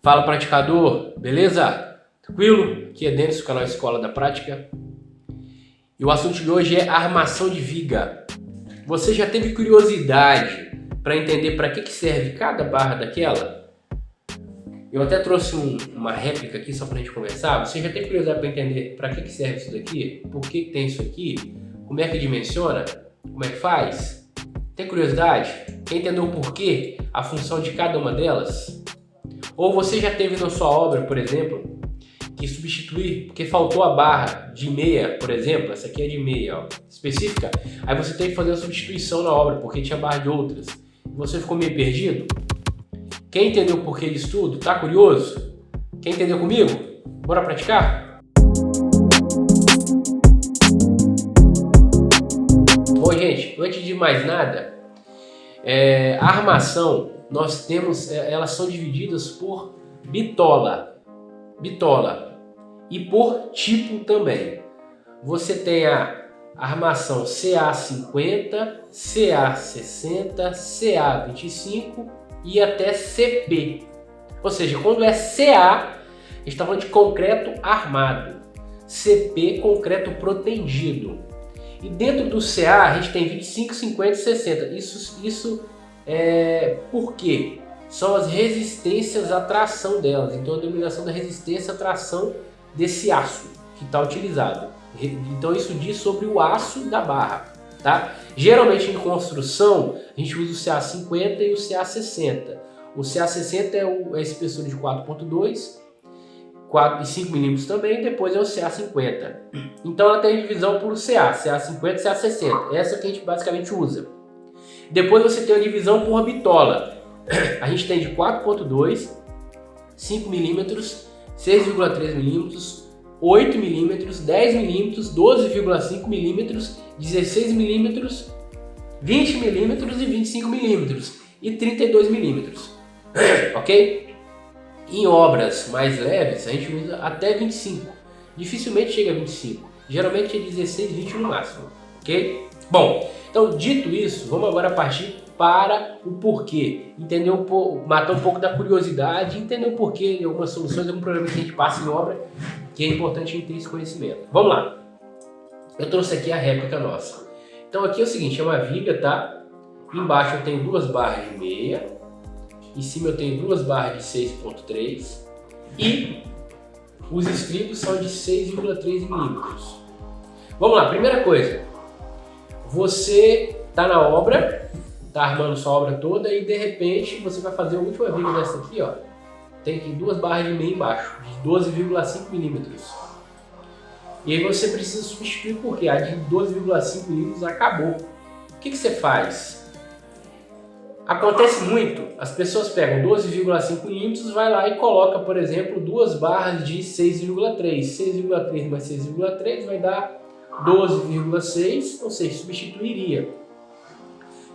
Fala praticador, beleza? Tranquilo? Aqui é Denis, do canal Escola da Prática. E o assunto de hoje é armação de viga. Você já teve curiosidade para entender para que serve cada barra daquela? Eu até trouxe uma réplica aqui só para a gente conversar. Você já teve curiosidade para entender para que serve isso daqui? Por que tem isso aqui? Como é que dimensiona? Como é que faz? Tem curiosidade? Quer entender o porquê? A função de cada uma delas? Ou você já teve na sua obra, por exemplo, que substituir, porque faltou a barra de meia, por exemplo, essa aqui é de meia, ó, específica, aí você tem que fazer a substituição na obra, porque tinha barra de outras. Você ficou meio perdido? Quer entender o porquê disso tudo? Tá curioso? Quer entender comigo? Bora praticar? Bom, gente, antes de mais nada, a armação, nós temos, elas são divididas por bitola e por tipo também. Você tem a armação CA50, CA60, CA25 e até CP. Ou seja, quando é CA, a gente está falando de concreto armado. CP, concreto protendido. E dentro do CA a gente tem 25, 50 e 60. Isso é porque são as resistências à tração delas. Então a denominação da resistência à tração desse aço que está utilizado. Então isso diz sobre o aço da barra, tá? Geralmente em construção a gente usa o CA50 e o CA60. O CA60 é a espessura de 4.2, 4 e 5 milímetros também, depois é o CA50. Então ela tem divisão por CA50 e CA60. Essa que a gente basicamente usa. Depois você tem a divisão por bitola. A gente tem de 4.2, 5 milímetros, 6,3 milímetros, 8 milímetros, 10 milímetros, 12,5 milímetros, 16 milímetros, 20 milímetros e 25 milímetros e 32 milímetros. Ok? Em obras mais leves a gente usa até 25. Dificilmente chega a 25. Geralmente é 16, 20 no máximo. Ok? Bom, então dito isso, vamos agora partir para o porquê. Entender um pouco, matar um pouco da curiosidade, entender o porquê de algumas soluções, algum problema que a gente passa em obra, que é importante a gente ter esse conhecimento. Vamos lá. Eu trouxe aqui a réplica nossa. Então aqui é o seguinte, é uma viga, tá? Embaixo eu tenho duas barras de meia, em cima eu tenho duas barras de 6.3 e os estribos são de 6,3 milímetros. Vamos lá, primeira coisa. Você está na obra, está armando sua obra toda e de repente você vai fazer a última viga dessa aqui, ó. Tem aqui duas barras de meia embaixo, de 12,5 milímetros. E aí você precisa substituir porque a de 12,5 milímetros acabou. O que você faz? Acontece muito, as pessoas pegam 12,5 milímetros, vai lá e coloca, por exemplo, duas barras de 6,3. 6,3 mais 6,3 vai dar 12,6, ou seja, substituiria.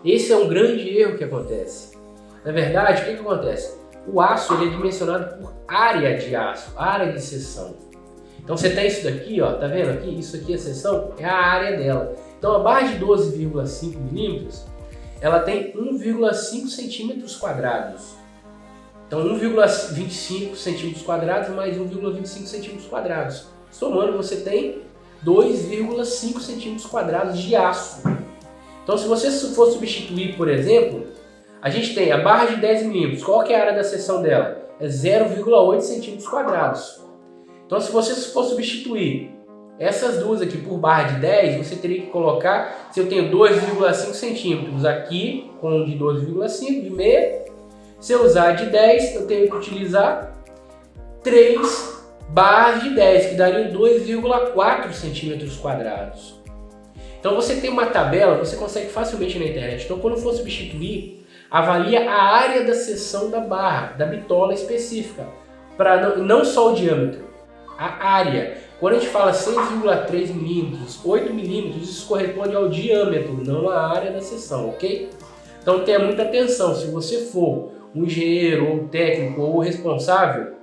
Esse é um grande erro que acontece. Na verdade, o que acontece? O aço ele é dimensionado por área de aço, área de seção. Então você tem isso daqui, ó, tá vendo aqui? Isso aqui, a seção, é a área dela. Então a barra de 12,5 milímetros, ela tem 1,5 centímetros quadrados. Então 1,25 centímetros quadrados mais 1,25 centímetros quadrados. Somando você tem 2,5 centímetros quadrados de aço. Então se você for substituir, por exemplo, a gente tem a barra de 10 milímetros. Qual que é a área da seção dela? É 0,8 centímetros quadrados. Então se você for substituir essas duas aqui por barra de 10, você teria que colocar, se eu tenho 2,5 centímetros aqui, com de 12,5 de meia, se eu usar de 10, eu tenho que utilizar 3 barras de 10, que dariam 2,4 centímetros quadrados. Então você tem uma tabela, você consegue facilmente na internet. Então quando for substituir, avalia a área da seção da barra, da bitola específica, para não só o diâmetro, a área. Quando a gente fala 6,3 milímetros, 8 milímetros, isso corresponde ao diâmetro, não à área da seção, ok? Então tenha muita atenção, se você for um engenheiro, ou um técnico, ou responsável,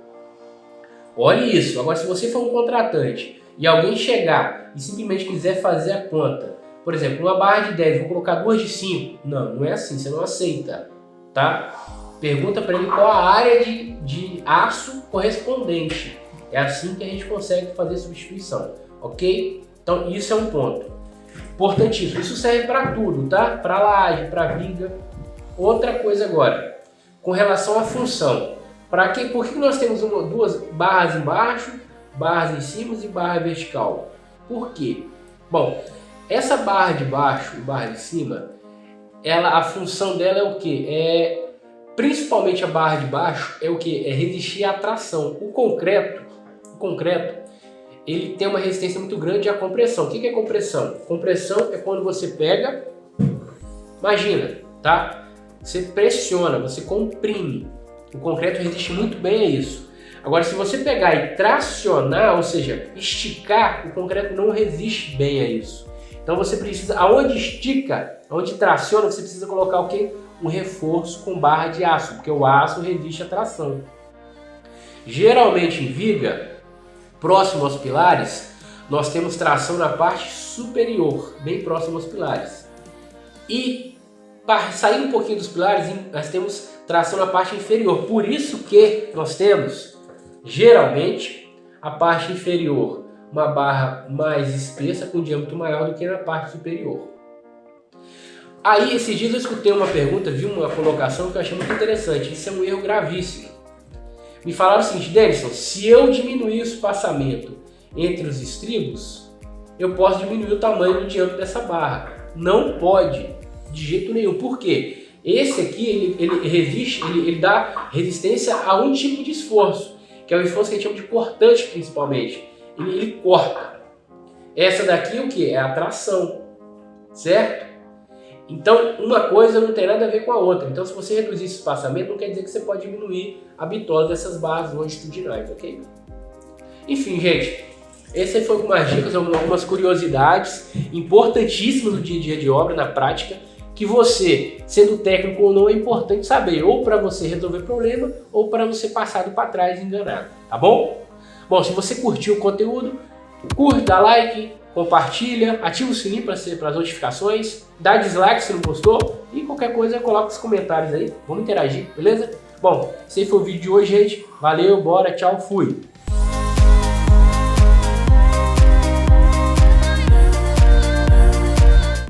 olhe isso. Agora, se você for um contratante e alguém chegar e simplesmente quiser fazer a conta, por exemplo, uma barra de 10, vou colocar duas de 5, não é assim, você não aceita, tá? Pergunta para ele qual a área de aço correspondente. É assim que a gente consegue fazer substituição, ok? Então isso é um ponto importantíssimo. Isso serve para tudo, tá? Para laje, para viga. Outra coisa agora, com relação à função. Por que nós temos duas barras embaixo, barras em cima e barra vertical? Por quê? Bom, essa barra de baixo e barra de cima, a função dela é o quê? Principalmente a barra de baixo é o quê? É resistir à tração. O concreto, ele tem uma resistência muito grande à compressão. O que é compressão? Compressão é quando você pega, imagina, tá? Você pressiona, você comprime. O concreto resiste muito bem a isso. Agora, se você pegar e tracionar, ou seja, esticar, o concreto não resiste bem a isso. Então você precisa, aonde estica, aonde traciona, você precisa colocar o quê? Um reforço com barra de aço, porque o aço resiste à tração. Geralmente em viga, próximo aos pilares, nós temos tração na parte superior, bem próximo aos pilares. E para sair um pouquinho dos pilares, nós temos tração na parte inferior. Por isso que nós temos, geralmente, a parte inferior, uma barra mais espessa com diâmetro maior do que na parte superior. Aí, esses dias eu escutei uma pergunta, vi uma colocação que eu achei muito interessante. Isso é um erro gravíssimo. Me falaram o seguinte: Denison, se eu diminuir o espaçamento entre os estribos, eu posso diminuir o tamanho do diâmetro dessa barra. Não pode, de jeito nenhum. Por quê? Esse aqui, ele resiste, ele dá resistência a um tipo de esforço, que é o esforço que a gente chama de cortante, principalmente. Ele corta. Essa daqui, o que? É a tração, certo? Então, uma coisa não tem nada a ver com a outra. Então, se você reduzir esse espaçamento, não quer dizer que você pode diminuir a bitola dessas barras longitudinais, ok? Enfim, gente, esse foi algumas dicas, algumas curiosidades importantíssimas do dia a dia de obra, na prática, que você, sendo técnico ou não, é importante saber, ou para você resolver problema, ou para não ser passado para trás e enganado, tá bom? Bom, se você curtiu o conteúdo, curte, dá like, compartilha, ativa o sininho para as notificações, dá dislike se não gostou e qualquer coisa coloca nos comentários aí, vamos interagir, beleza? Bom, esse aí foi o vídeo de hoje, gente. Valeu, bora, tchau, fui!